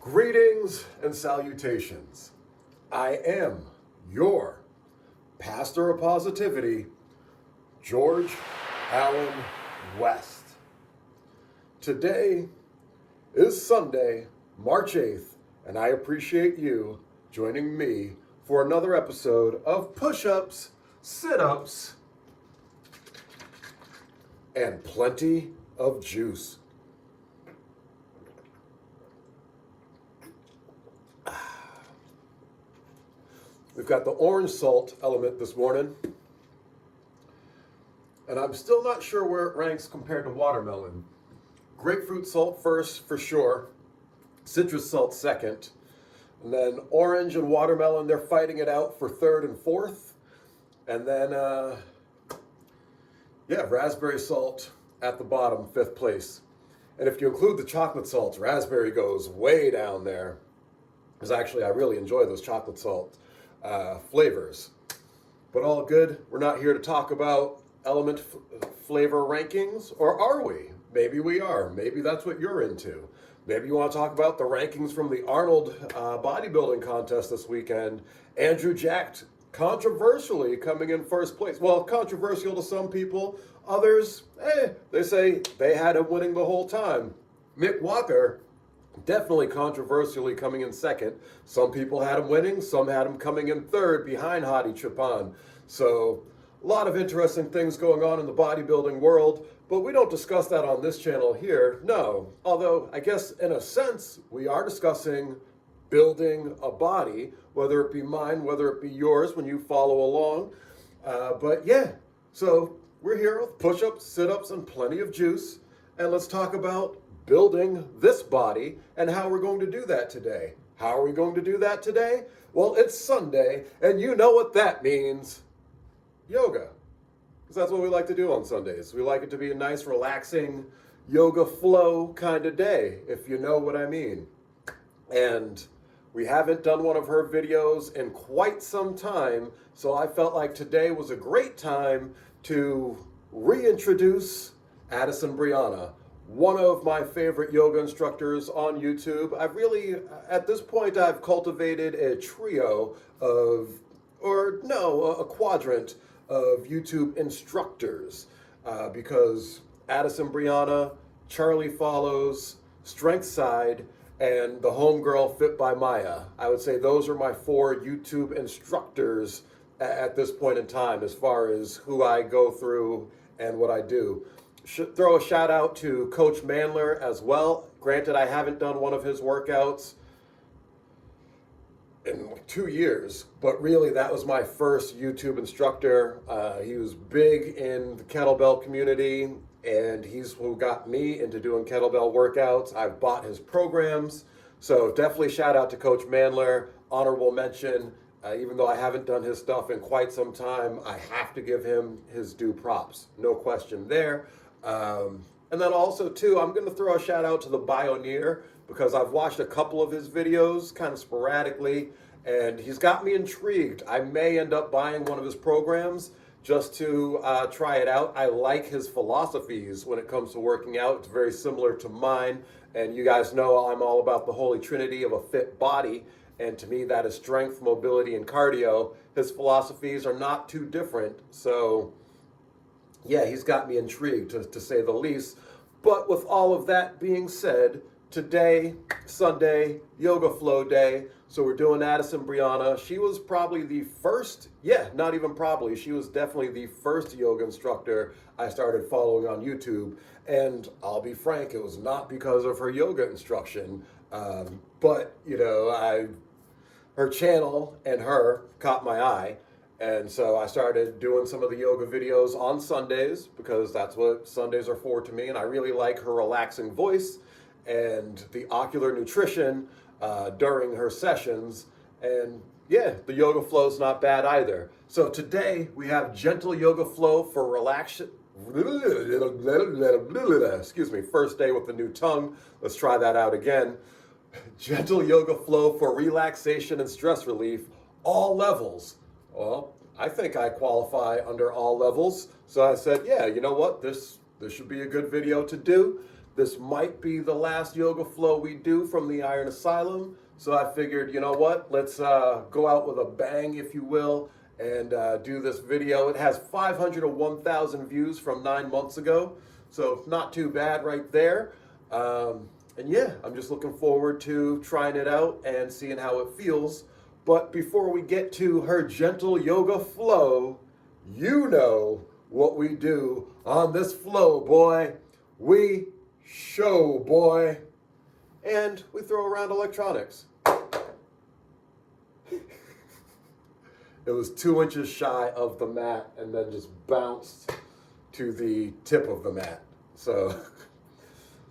Greetings and salutations. I am your pastor of positivity, George Allen West. Today is Sunday, March 8th, and I appreciate you joining me for another episode of Pushups, Situps, and plenty of juice. We've got the orange salt element this morning, and I'm still not sure where it ranks compared to watermelon. Grapefruit salt first, for sure. Citrus salt second. And then orange and watermelon, they're fighting it out for third and fourth. And then, raspberry salt at the bottom, fifth place. And if you include the chocolate salts, raspberry goes way down there. Because actually, I really enjoy those chocolate salt flavors. But all good. We're not here to talk about element flavor rankings, or are we? Maybe we are. Maybe that's what you're into. Maybe you want to talk about the rankings from the Arnold bodybuilding contest this weekend. Andrew Jacked controversially coming in first place. Well, controversial to some people. Others, they say they had him winning the whole time. Mick Walker, definitely controversially coming in second. Some people had him winning, some had him coming in third behind Hadi Choopan. So a lot of interesting things going on in the bodybuilding world, but we don't discuss that on this channel here, no. Although I guess in a sense, we are discussing building a body, whether it be mine, whether it be yours when you follow along. So we're here with push-ups, sit-ups, and plenty of juice. And let's talk about building this body and how we're going to do that today. How are we going to do that today? Well, it's Sunday, and you know what that means. Yoga. Because that's what we like to do on Sundays. We like it to be a nice, relaxing, yoga flow kind of day, if you know what I mean. And we haven't done one of her videos in quite some time, so I felt like today was a great time to reintroduce Addison Brianna, one of my favorite yoga instructors on YouTube. At this point, I've cultivated a trio a quadrant of YouTube instructors because Addison Brianna, Charlie Follows, Strength Side, and the homegirl Fit by Maya. I would say those are my four YouTube instructors at this point in time as far as who I go through and what I do. Should throw a shout out to Coach Mandler as well. Granted, I haven't done one of his workouts in 2 years, but really that was my first YouTube instructor. He was big in the kettlebell community, and he's who got me into doing kettlebell workouts. I've bought his programs, so definitely shout out to Coach Mandler. Honorable mention. Even though I haven't done his stuff in quite some time, I have to give him his due props. No question there. And then also, too, I'm going to throw a shout out to the Bioneer because I've watched a couple of his videos kind of sporadically, and he's got me intrigued. I may end up buying one of his programs just to try it out. I like his philosophies when it comes to working out. It's very similar to mine, and you guys know I'm all about the holy trinity of a fit body. And to me, that is strength, mobility, and cardio. His philosophies are not too different. So, yeah, he's got me intrigued, to say the least. But with all of that being said, today, Sunday, yoga flow day. So we're doing Addison Brianna. She was probably the first, not even probably, she was definitely the first yoga instructor I started following on YouTube. And I'll be frank, it was not because of her yoga instruction. But, her channel and her caught my eye. And so I started doing some of the yoga videos on Sundays because that's what Sundays are for to me. And I really like her relaxing voice and the ocular nutrition during her sessions. And the yoga flow is not bad either. So today we have gentle yoga flow for relaxation. Excuse me, first day with the new tongue. Let's try that out again. Gentle yoga flow for relaxation and stress relief, all levels. Well, I think I qualify under all levels. So I said, you know what? This should be a good video to do. This might be the last yoga flow we do from the Iron Asylum. So I figured, you know what, let's go out with a bang, if you will, and do this video. It has 501,000 views from 9 months ago, so not too bad right there. And yeah, I'm just looking forward to trying it out and seeing how it feels. But before we get to her gentle yoga flow, you know what we do on this flow, boy. We show, boy. And we throw around electronics. It was 2 inches shy of the mat and then just bounced to the tip of the mat. So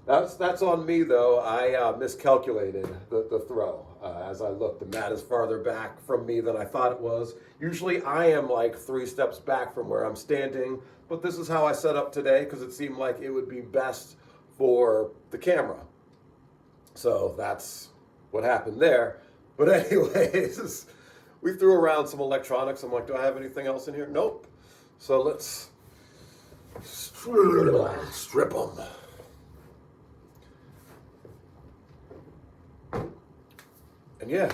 that's on me, though. I miscalculated the throw. As I looked, the mat is farther back from me than I thought it was. Usually I am like 3 steps back from where I'm standing, but this is how I set up today because it seemed like it would be best for the camera. So that's what happened there. But anyways, we threw around some electronics. I'm like, do I have anything else in here? Nope. So let's strip them. And yeah,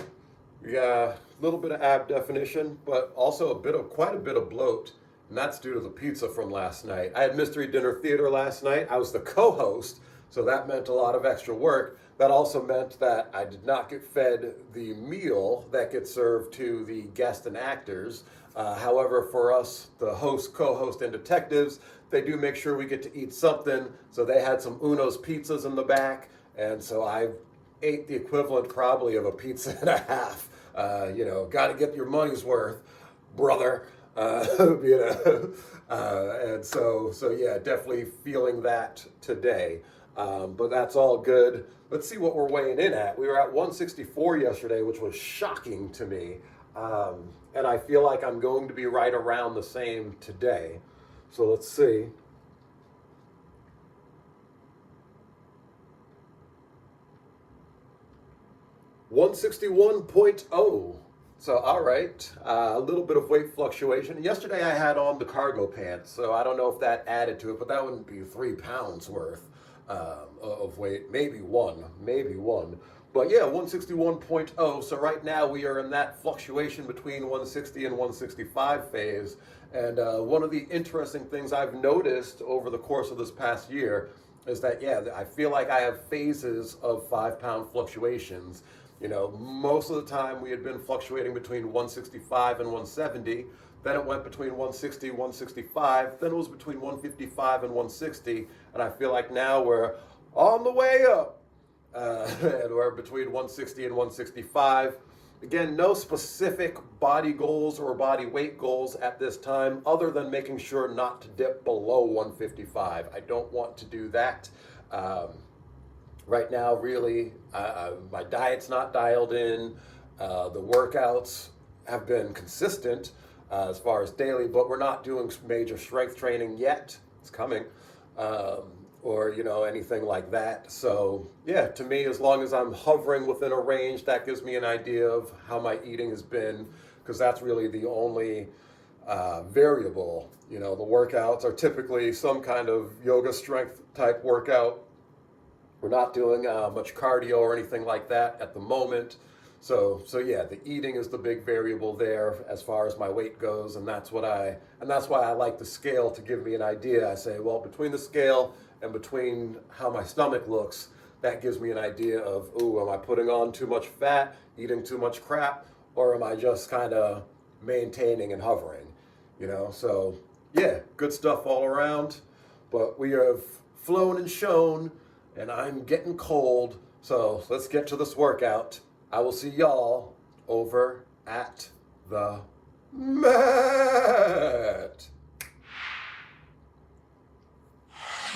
we got a little bit of ab definition, but also quite a bit of bloat. And that's due to the pizza from last night. I had Mystery Dinner Theater last night. I was the co-host, so that meant a lot of extra work. That also meant that I did not get fed the meal that gets served to the guests and actors. However, for us, the host, co-host, and detectives, they do make sure we get to eat something. So they had some Uno's pizzas in the back, and so I ate the equivalent probably of a pizza and a half. Got to get your money's worth, brother. And so yeah, definitely feeling that today. But that's all good. Let's see what we're weighing in at. We were at 164 yesterday, which was shocking to me. And I feel like I'm going to be right around the same today. So let's see. $161.0. So, all right, a little bit of weight fluctuation. Yesterday I had on the cargo pants, so I don't know if that added to it, but that wouldn't be 3 pounds worth of weight. Maybe one. But yeah, 161.0. So right now we are in that fluctuation between 160 and 165 phase. And one of the interesting things I've noticed over the course of this past year is that, yeah, I feel like I have phases of 5-pound fluctuations. You know, most of the time we had been fluctuating between 165 and 170. Then it went between 160, 165. Then it was between 155 and 160. And I feel like now we're on the way up. And we're between 160 and 165. Again, no specific body goals or body weight goals at this time, other than making sure not to dip below 155. I don't want to do that. Right now, really, my diet's not dialed in. The workouts have been consistent as far as daily, but we're not doing major strength training yet. It's coming. Or anything like that. So yeah, to me, as long as I'm hovering within a range, that gives me an idea of how my eating has been, because that's really the only variable. The workouts are typically some kind of yoga strength type workout. We're not doing much cardio or anything like that at the moment. So yeah, the eating is the big variable there as far as my weight goes, and that's why I like the scale to give me an idea. I say, well, between the scale and between how my stomach looks, that gives me an idea of, am I putting on too much fat, eating too much crap, or am I just kind of maintaining and hovering? So yeah, good stuff all around. But we have flown and shown, and I'm getting cold. So let's get to this workout. I will see y'all over at the mat.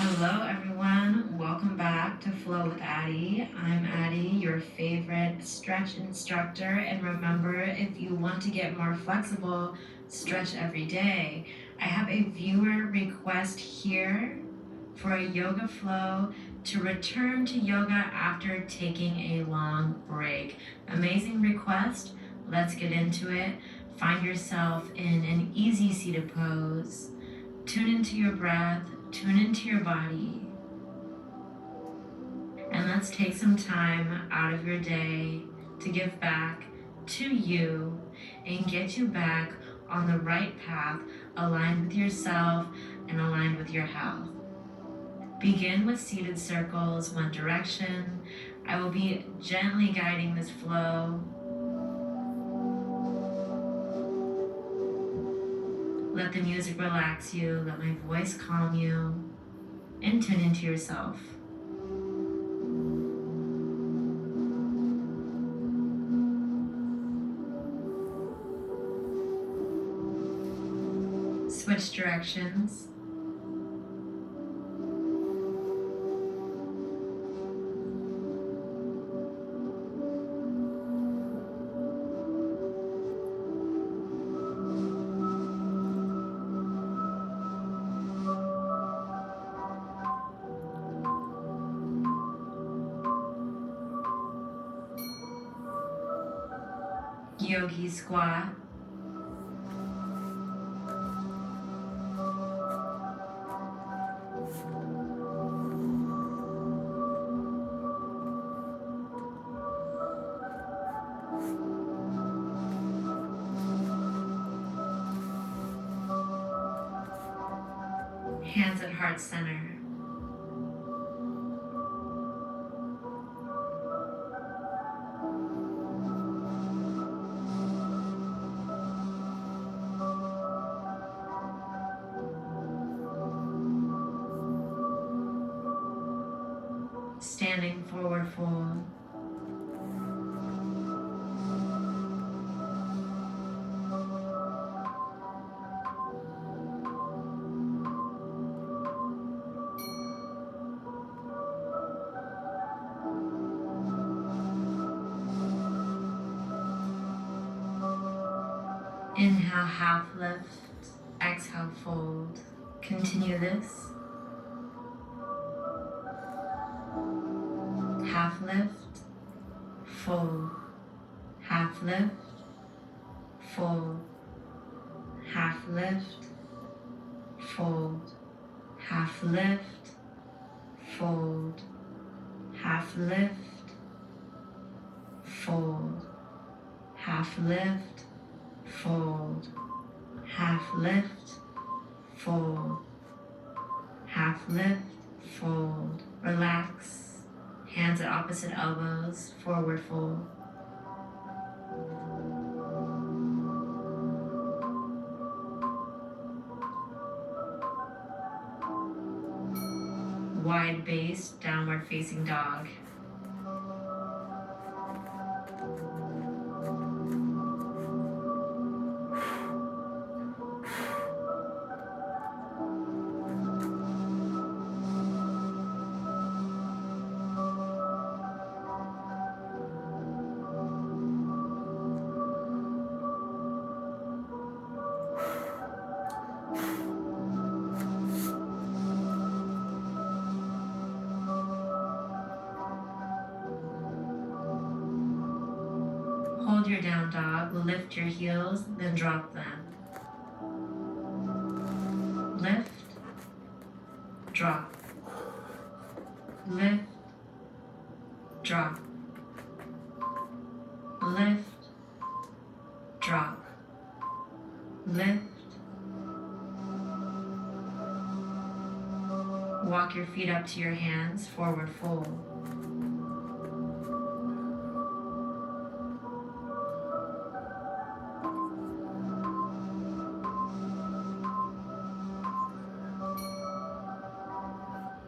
Hello everyone, welcome back to Flow with Addie. I'm Addie, your favorite stretch instructor, and remember, if you want to get more flexible, stretch every day. I have a viewer request here for a yoga flow to return to yoga after taking a long break. Amazing request, let's get into it. Find yourself in an easy seated pose. Tune into your breath. Tune into your body. let's take some time out of your day to give back to you and get you back on the right path, aligned with yourself and aligned with your health. Begin with seated circles, one direction. I will be gently guiding this flow. Let the music relax you, let my voice calm you, and tune into yourself. Switch directions. Yogi squat. Hands at heart center. Standing forward fold. Inhale, half lift. Exhale, fold. Continue this. Half lift, fold. Half lift, fold. Half lift, fold. Half lift, fold. Half lift, fold. Half lift, fold. Half lift, fold. Half lift, fold. Relax. Hands at opposite elbows, forward fold. Wide base, downward facing dog. Hold your down dog, lift your heels, then drop them. Lift, drop. Lift, drop. Lift, drop. Lift. Walk your feet up to your hands, forward fold.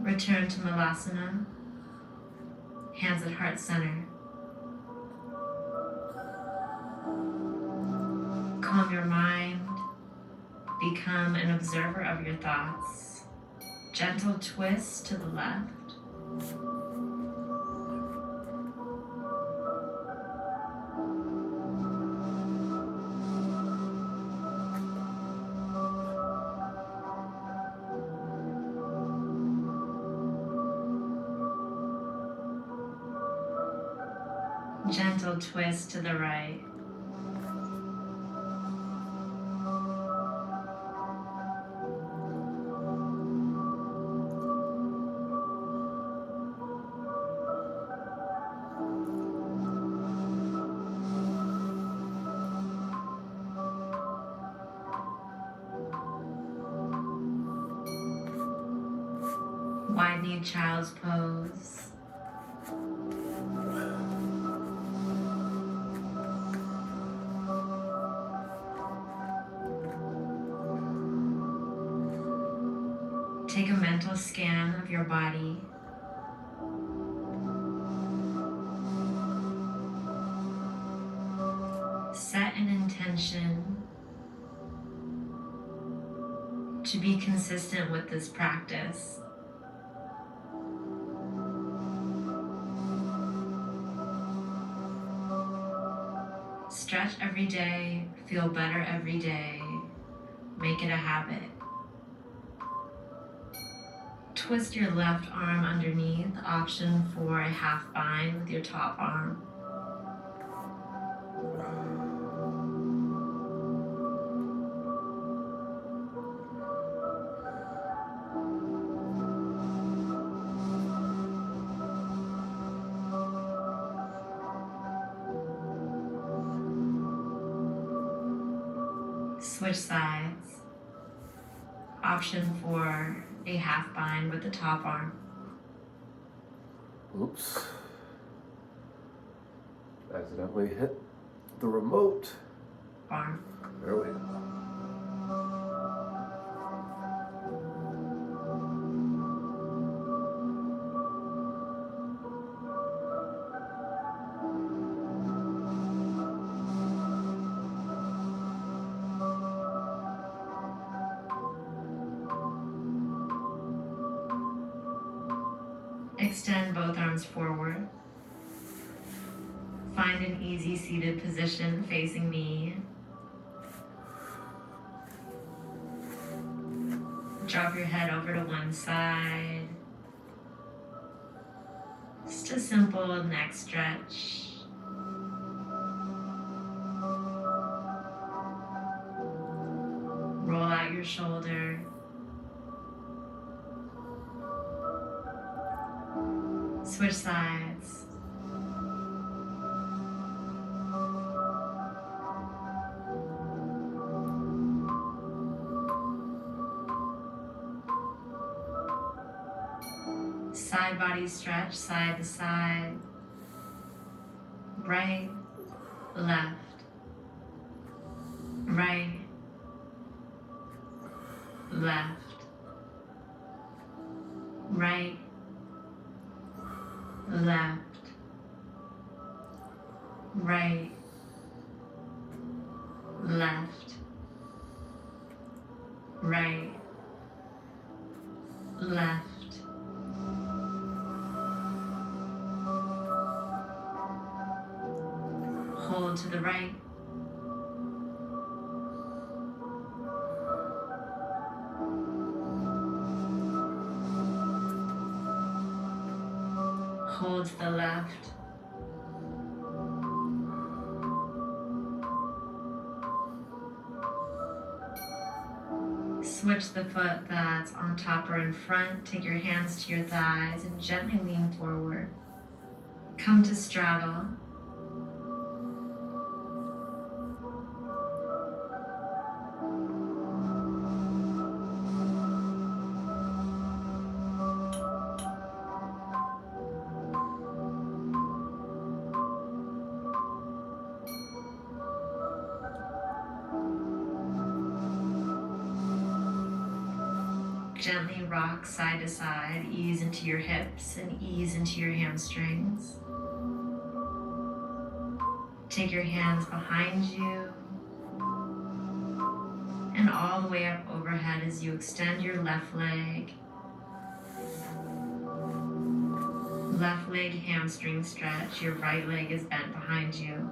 Return to Malasana, hands at heart center. Calm your mind, become an observer of your thoughts. Gentle twist to the left. Gentle twist to the right. underneath child's pose. Take a mental scan of your body. Set an intention to be consistent with this practice. Stretch every day, feel better every day. Make it a habit. Twist your left arm underneath, option for a half bind with your top arm. Switch sides. Option for a half bind with the top arm. Oops. Accidentally hit the remote. Arm. There we go. Extend both arms forward. Find an easy seated position facing me. Drop your head over to one side. Just a simple neck stretch. Roll out your shoulder. Switch sides. Side body stretch, side to side. Right, left. Right, left. Right, left. Right, left. Right, left. Hold to the right. Hold to the left. Switch the foot that's on top or in front. Take your hands to your thighs and gently lean forward. Come to straddle. Gently rock side to side, ease into your hips and ease into your hamstrings. Take your hands behind you and all the way up overhead as you extend your left leg. Left leg hamstring stretch, your right leg is bent behind you.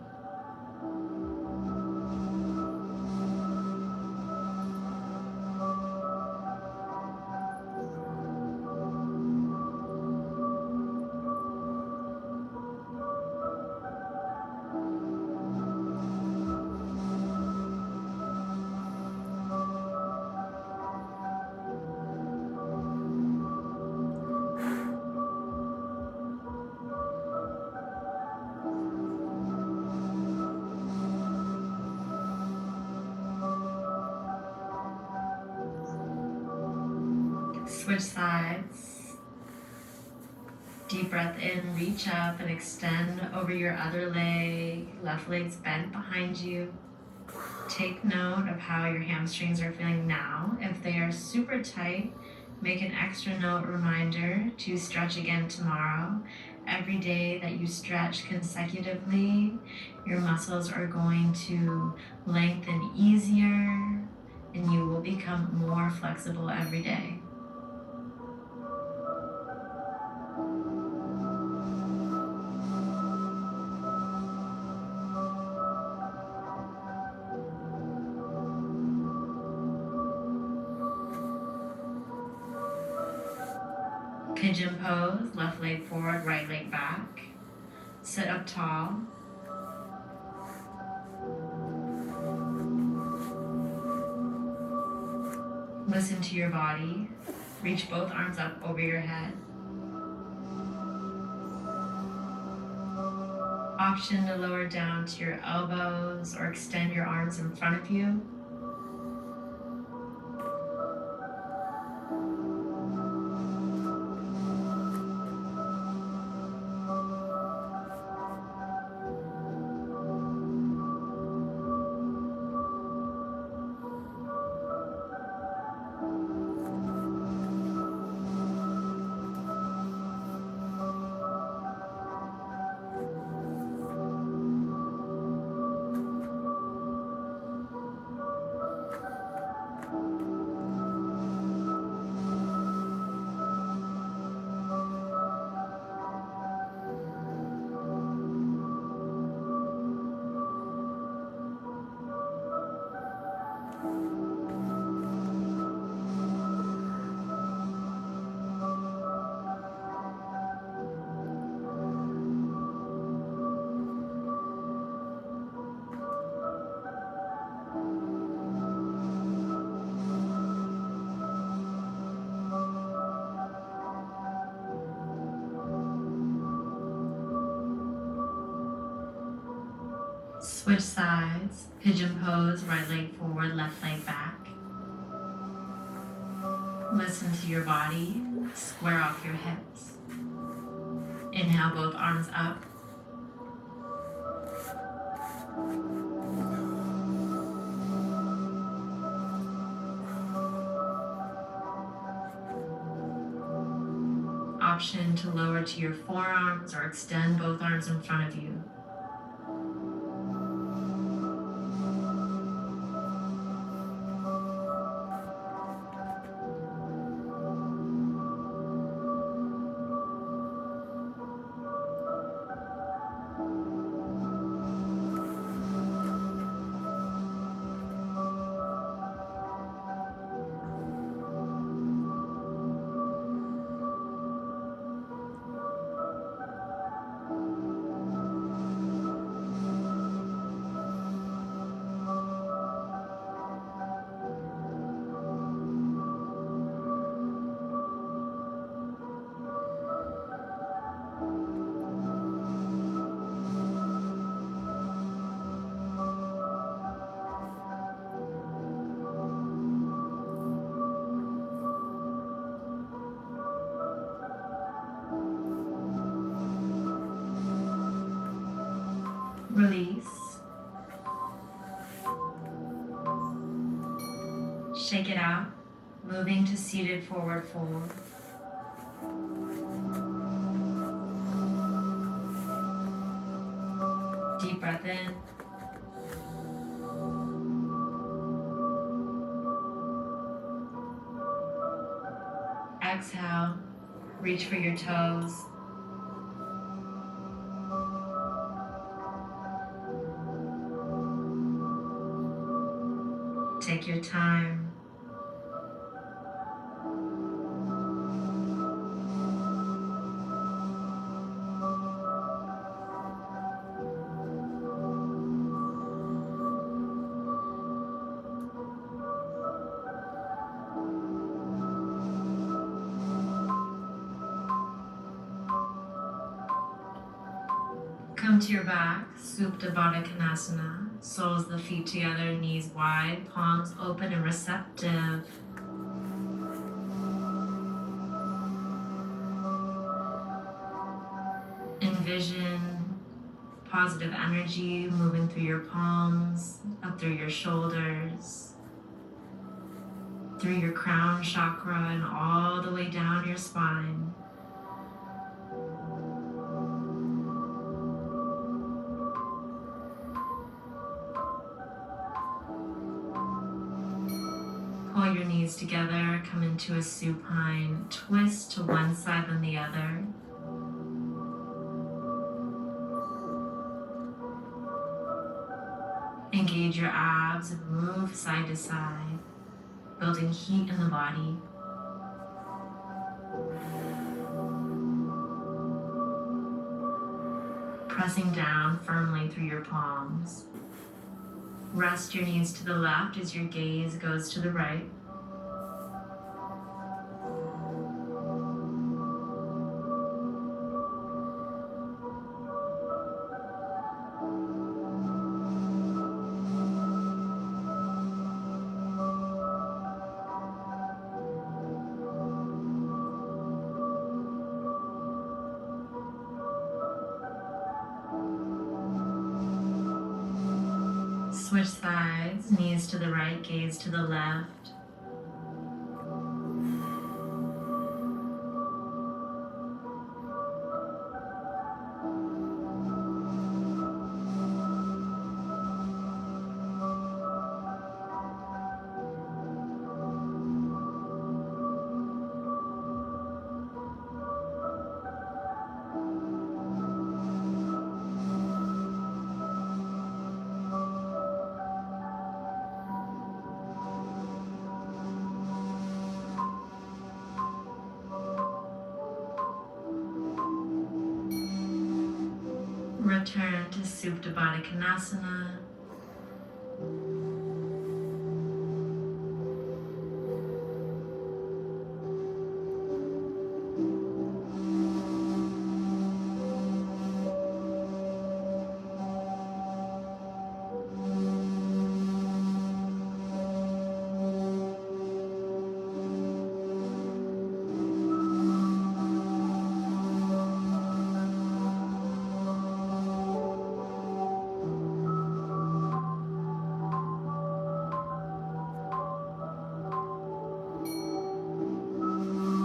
Switch sides. Deep breath in, reach up and extend over your other leg, left leg's bent behind you. Take note of how your hamstrings are feeling now. If they are super tight, make an extra note reminder to stretch again tomorrow. Every day that you stretch consecutively, your muscles are going to lengthen easier and you will become more flexible every day. Pigeon pose, left leg forward, right leg back. Sit up tall. Listen to your body. Reach both arms up over your head. Option to lower down to your elbows or extend your arms in front of you. Switch sides, pigeon pose, right leg forward, left leg back. Listen to your body, square off your hips. Inhale, both arms up. Option to lower to your forearms or extend both arms in front of you. Release. Shake it out, moving to seated forward fold. Deep breath in. Exhale, reach for your toes. Take your time. Come to your back, Supta Baddha Konasana. Soles the feet together, knees wide, palms open and receptive. positive energy moving through your palms, up through your shoulders, through your crown chakra, and all the way down your spine. Pull your knees together, come into a supine, twist to one side and the other. Engage your abs and move side to side, building heat in the body. Pressing down firmly through your palms. Rest your knees to the left as your gaze goes to the right. Switch sides, knees to the right, gaze to the left. Return to Supta Baddha Konasana.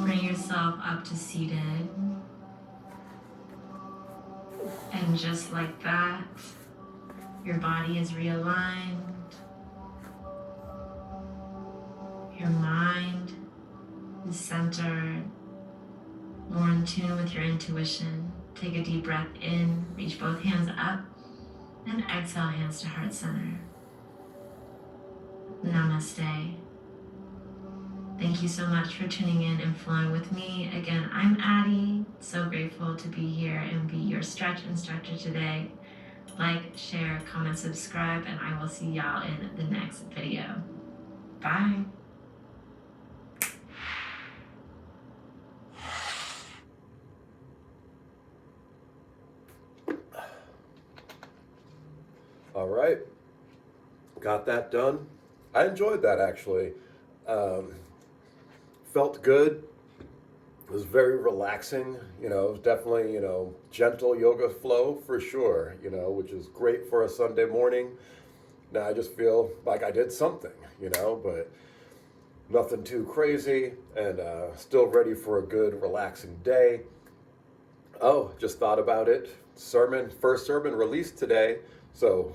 Bring yourself up to seated. And just like that, your body is realigned. Your mind is centered, more in tune with your intuition. Take a deep breath in, reach both hands up, and exhale, hands to heart center. Namaste. Thank you so much for tuning in and flowing with me. Again, I'm Addie. So grateful to be here and be your stretch instructor today. Like, share, comment, subscribe, and I will see y'all in the next video. Bye. All right, got that done. I enjoyed that actually. Felt good. It was very relaxing. It was definitely, gentle yoga flow for sure, which is great for a Sunday morning. Now I just feel like I did something, but nothing too crazy, and still ready for a good, relaxing day. Oh, just thought about it. First sermon released today. So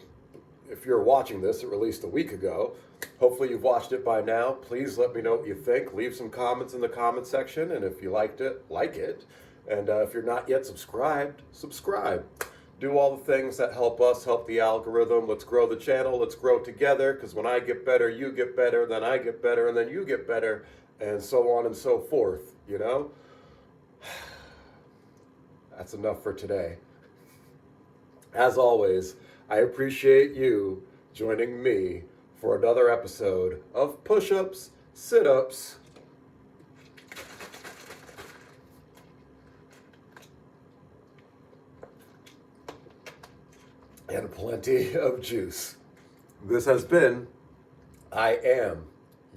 if you're watching this, it released a week ago. Hopefully you've watched it by now. Please let me know what you think. Leave some comments in the comment section. And if you liked it, like it. And if you're not yet subscribed, subscribe. Do all the things that help us, help the algorithm. Let's grow the channel. Let's grow together. Because when I get better, you get better. Then I get better. And then you get better. And so on and so forth, That's enough for today. As always, I appreciate you joining me for another episode of Push-Ups, Sit-Ups, and plenty of juice. This has been, I am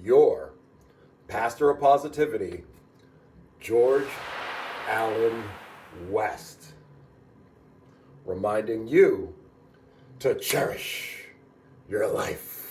your Pastor of Positivity, George Allen West. reminding you to cherish your life.